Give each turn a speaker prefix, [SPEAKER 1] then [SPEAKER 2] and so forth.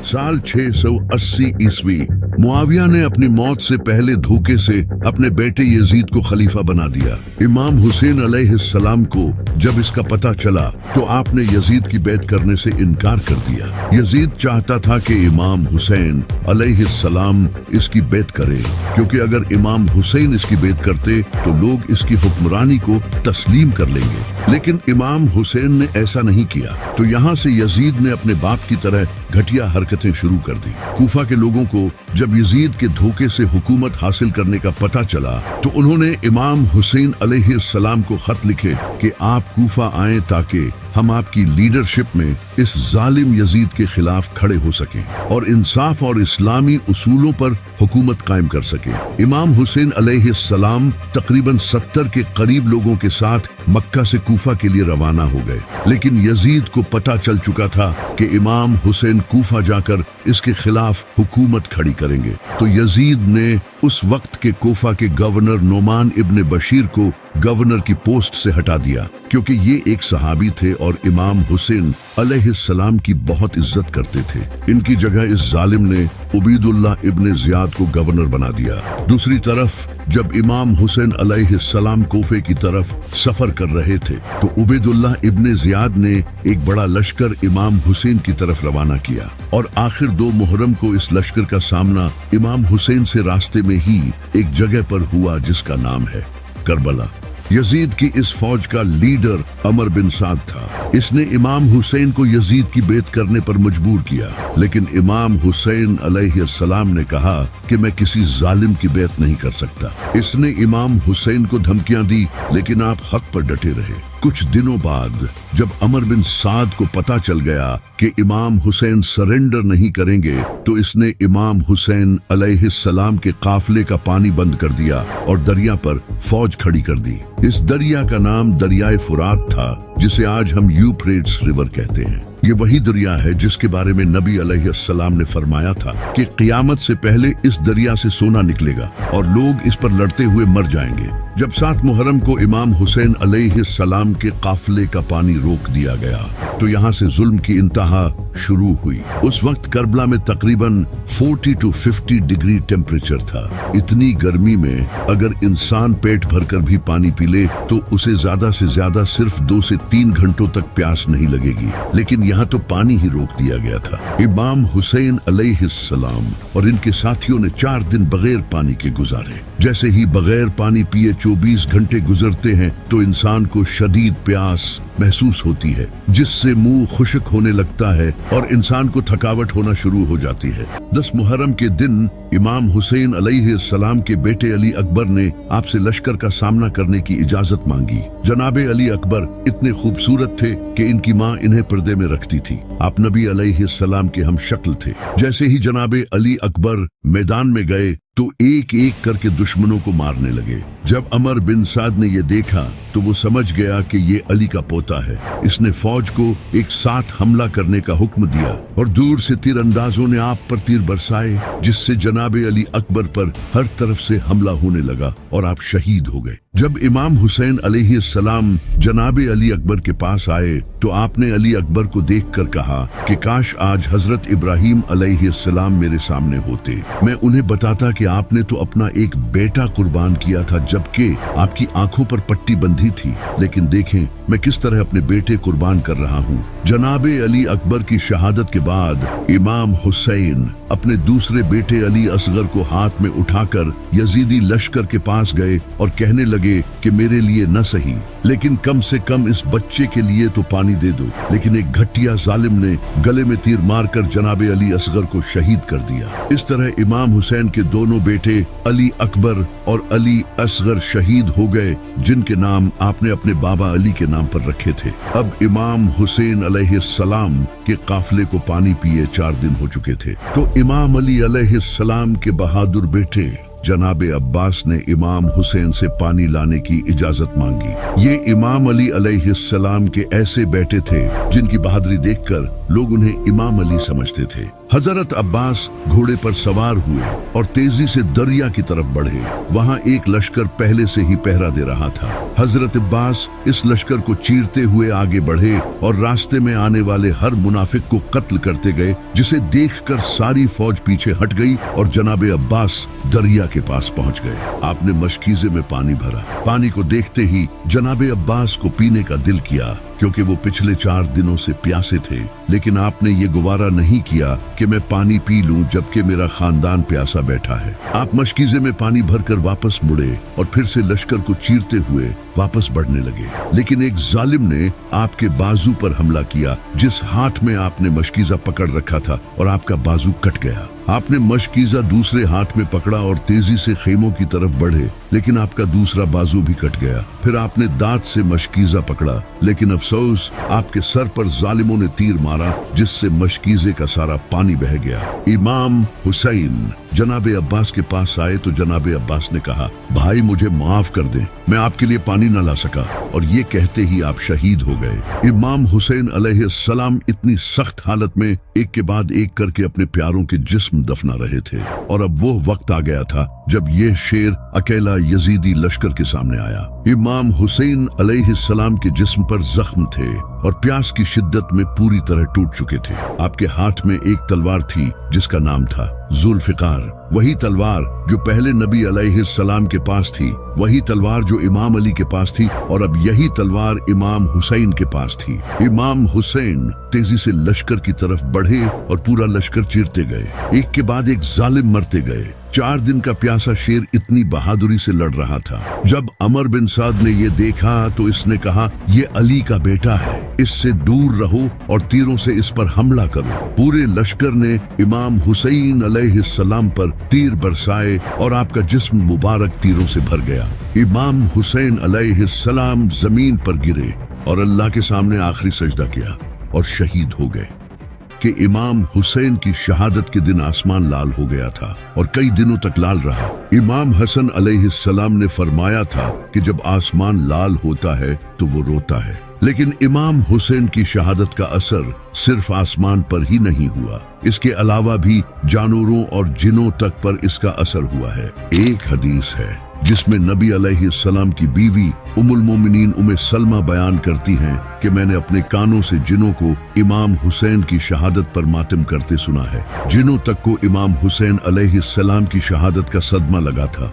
[SPEAKER 1] साल 680 ईस्वी मुआविया ने अपनी मौत से पहले धोखे से अपने बेटे यजीद को खलीफा बना दिया। इमाम हुसैन अलैहिस्सलाम को जब इसका पता चला तो आपने यजीद की बैत करने से इनकार कर दिया। यजीद चाहता था कि इमाम हुसैन अलैहिस्सलाम इसकी बैत करे, क्योंकि अगर इमाम हुसैन इसकी बैत करते तो लोग इसकी हुक्मरानी को तस्लीम कर लेंगे। लेकिन इमाम हुसैन ने ऐसा नहीं किया, तो यहाँ से यजीद ने अपने बाप की तरह घटिया हरकतें शुरू कर दी। कूफा के लोगों को जब यजीद के धोखे से हुकूमत हासिल करने का पता चला तो उन्होंने इमाम हुसैन अलैहिस्सलाम को खत लिखे कि आप कूफा आएं ताकि हम आपकी लीडरशिप में इस जालिम यजीद के खिलाफ खड़े हो सकें और इंसाफ और इस्लामी उसूलों पर हुकूमत कायम कर सकें। इमाम हुसैन अलैहिस्सलाम तकरीबन 70 के करीब लोगों के साथ मक्का से कूफा के लिए रवाना हो गए, लेकिन यजीद को पता चल चुका था कि इमाम हुसैन कूफा जाकर इसके खिलाफ हुकूमत खड़ी करेंगे। तो यजीद ने उस वक्त के कूफा के गवर्नर नोमान इब्न बशीर को गवर्नर की पोस्ट से हटा दिया, क्योंकि ये एक सहाबी थे और इमाम हुसैन अलैहिस्सलाम की बहुत इज्जत करते थे। इनकी जगह इस जालिम ने उबैदुल्लाह इब्न जियाद को गवर्नर बना दिया। दूसरी तरफ जब इमाम हुसैन अलैहिस्सलाम कूफे की तरफ सफर कर रहे थे तो उबैदुल्लाह इब्न जियाद ने एक बड़ा लश्कर इमाम हुसैन की तरफ रवाना किया और आखिर 2 मुहर्रम को इस लश्कर का सामना इमाम हुसैन से रास्ते में ही एक जगह पर हुआ जिसका नाम है करबला। यजीद की इस फौज का लीडर अमर बिन साद था। इसने इमाम हुसैन को यजीद की बैत करने पर मजबूर किया, लेकिन इमाम हुसैन अलैहिस्सलाम ने कहा कि मैं किसी जालिम की बैत नहीं कर सकता। इसने इमाम हुसैन को धमकियां दी, लेकिन आप हक पर डटे रहे। कुछ दिनों बाद जब अमर बिन साद को पता चल गया कि इमाम हुसैन सरेंडर नहीं करेंगे तो इसने इमाम हुसैन अलैहिस्सलाम के काफले का पानी बंद कर दिया और दरिया पर फौज खड़ी कर दी। इस दरिया का नाम दरियाए फुरात था, जिसे आज हम यूफ्रेट्स रिवर कहते हैं। ये वही दरिया है जिसके बारे में नबी अलैहिस्सलाम ने फरमाया था कि क़यामत से पहले इस दरिया से सोना निकलेगा और लोग इस पर लड़ते हुए मर जाएंगे। जब 7 मुहर्रम को इमाम हुसैन अलैहिस्सलाम के काफले का पानी रोक दिया गया तो यहाँ से जुल्म की इंतहा शुरू हुई। उस वक्त करबला में तकरीबन 40 to 50 डिग्री टेम्परेचर था। इतनी गर्मी में अगर इंसान पेट भरकर भी पानी पी ले तो उसे ज्यादा से ज्यादा सिर्फ 2 से 3 घंटों तक प्यास नहीं लगेगी, लेकिन यहाँ तो पानी ही रोक दिया गया था। इमाम हुसैन अलैहिस्सलाम और इनके साथियों ने 4 दिन बगैर पानी के गुजारे। जैसे ही बगैर पानी पिए 24 घंटे गुजरते हैं तो इंसान को शदीद प्यास महसूस होती है, जिससे मुंह खुश्क होने लगता है और इंसान को थकावट होना शुरू हो जाती है। 10 मुहर्रम के दिन इमाम हुसैन अलैहिस्सलाम के बेटे अली अकबर ने आपसे लश्कर का सामना करने की इजाजत मांगी। जनाबे अली अकबर इतने खूबसूरत थे कि इनकी माँ इन्हें पर्दे में रखती थी। आप नबी अलैहिस्सलाम के हम शक्ल थे। जैसे ही जनाबे अली अकबर मैदान में गए तो एक एक करके दुश्मनों को मारने लगे। जब अमर बिन साद ने ये देखा तो वो समझ गया कि ये अली का पोता है। इसने फौज को एक साथ हमला करने का हुक्म दिया और दूर से तीरंदाजों ने आप पर तीर बरसाए, जिससे जनाबे अली अकबर पर हर तरफ से हमला होने लगा और आप शहीद हो गए। जब इमाम हुसैन अलैहिस्सलाम जनाबे अली अकबर के पास आए तो आपने अली अकबर को देखकर कहा कि काश आज हजरत इब्राहिम अलैहिस्सलाम मेरे सामने होते, मैं उन्हें बताता कि आपने तो अपना एक बेटा कुर्बान किया था जबकि आपकी आंखों पर पट्टी बंधी थी, लेकिन देखें मैं किस तरह अपने बेटे कुर्बान कर रहा हूँ। जनाबे अली अकबर की शहादत के बाद इमाम हुसैन अपने दूसरे बेटे अली असगर को हाथ में उठाकर यजीदी लश्कर के पास गए और कहने लगे कि मेरे लिए न सही लेकिन कम से कम इस बच्चे के लिए तो पानी दे दो। लेकिन एक घटिया जालिम ने गले में तीर मारकर जनाबे अली असगर को शहीद कर दिया। इस तरह इमाम हुसैन के दोनों बेटे अली अकबर और अली असगर शहीद हो गए, जिनके नाम आपने अपने बाबा अली के नाम पर रखे थे। अब इमाम हुसैन अलैहिस्सलाम के काफले को पानी पिए 4 दिन हो चुके थे, तो इमाम अली अलैहिस्सलाम के बहादुर बेटे जनाबे अब्बास ने इमाम हुसैन से पानी लाने की इजाजत मांगी। ये इमाम अली अलैहिस्सलाम के ऐसे बेटे थे जिनकी बहादुरी देखकर लोग उन्हें इमाम अली समझते थे। हजरत अब्बास घोड़े पर सवार हुए और तेजी से दरिया की तरफ बढ़े। वहां एक लश्कर पहले से ही पहरा दे रहा था। हजरत अब्बास इस लश्कर को चीरते हुए आगे बढ़े और रास्ते में आने वाले हर मुनाफिक को कत्ल करते गए, जिसे देखकर सारी फौज पीछे हट गई और जनाबे अब्बास दरिया के पास पहुंच गए। आपने मशकीजे में पानी भरा। पानी को देखते ही जनाबे अब्बास को पीने का दिल किया, क्योंकि वो पिछले 4 दिनों से प्यासे थे। लेकिन आपने ये गुवारा नहीं किया कि मैं पानी पी लूं जबकि मेरा खानदान प्यासा बैठा है। आप मशकीजे में पानी भरकर वापस मुड़े और फिर से लश्कर को चीरते हुए वापस बढ़ने लगे। लेकिन एक जालिम ने आपके बाजू पर हमला किया, जिस हाथ में आपने मशकीजा पकड़ रखा था, और आपका बाजू कट गया। आपने मशकीजा दूसरे हाथ में पकड़ा और तेजी से खेमों की तरफ बढ़े, लेकिन आपका दूसरा बाजू भी कट गया। फिर आपने दांत से मशकीजा पकड़ा, लेकिन अफसोस आपके सर पर जालिमों ने तीर मारा, जिससे मशकीजे का सारा पानी बह गया। इमाम हुसैन जनाबे अब्बास के पास आए तो जनाबे अब्बास ने कहा, भाई मुझे माफ कर दें, मैं आपके लिए पानी न ला सका। और ये कहते ही आप शहीद हो गए। इमाम हुसैन अलैहिस्सलाम इतनी सख्त हालत में एक के बाद एक करके अपने प्यारों के जिस्म दफना रहे थे, और अब वो वक्त आ गया था जब ये शेर अकेला यजीदी लश्कर के सामने आया। इमाम हुसैन अलैहिस्सलाम के जिस्म पर जख्म थे और प्यास की शिद्दत में पूरी तरह टूट चुके थे। आपके हाथ में एक तलवार थी जिसका नाम था जुल्फिकार। वही तलवार जो पहले नबी अलैहिस्सलाम के पास थी, वही तलवार जो इमाम अली के पास थी, और अब यही तलवार इमाम हुसैन के पास थी। इमाम हुसैन तेजी से लश्कर की तरफ बढ़े और पूरा लश्कर चीरते गए। एक के बाद एक जालिम मरते गए। 4 दिन का प्यासा शेर इतनी बहादुरी से लड़ रहा था। जब अमर बिन साद ने ये देखा तो इसने कहा, ये अली का बेटा है, इससे दूर रहो और तीरों से इस पर हमला करो। पूरे लश्कर ने इमाम हुसैन अलैहिस्सलाम पर तीर बरसाए और आपका जिस्म मुबारक तीरों से भर गया। इमाम हुसैन अलैहिस्सलाम जमीन पर गिरे और अल्लाह के सामने आखिरी सजदा किया और शहीद हो गए। कि इमाम हुसैन की शहादत के दिन आसमान लाल हो गया था और कई दिनों तक लाल रहा। इमाम हसन अलैहिस्सलाम ने फरमाया था कि जब आसमान लाल होता है तो वो रोता है। लेकिन इमाम हुसैन की शहादत का असर सिर्फ आसमान पर ही नहीं हुआ, इसके अलावा भी जानवरों और जिनों तक पर इसका असर हुआ है। एक हदीस है जिसमें नबी अलैहिस्सलाम की बीवी उम्मुल मोमिनीन उम्मे सलमा बयान करती हैं कि मैंने अपने कानों से जिनों को इमाम हुसैन की शहादत पर मातम करते सुना है। जिनों तक को इमाम हुसैन अलैहिस्सलाम की शहादत का सदमा लगा था।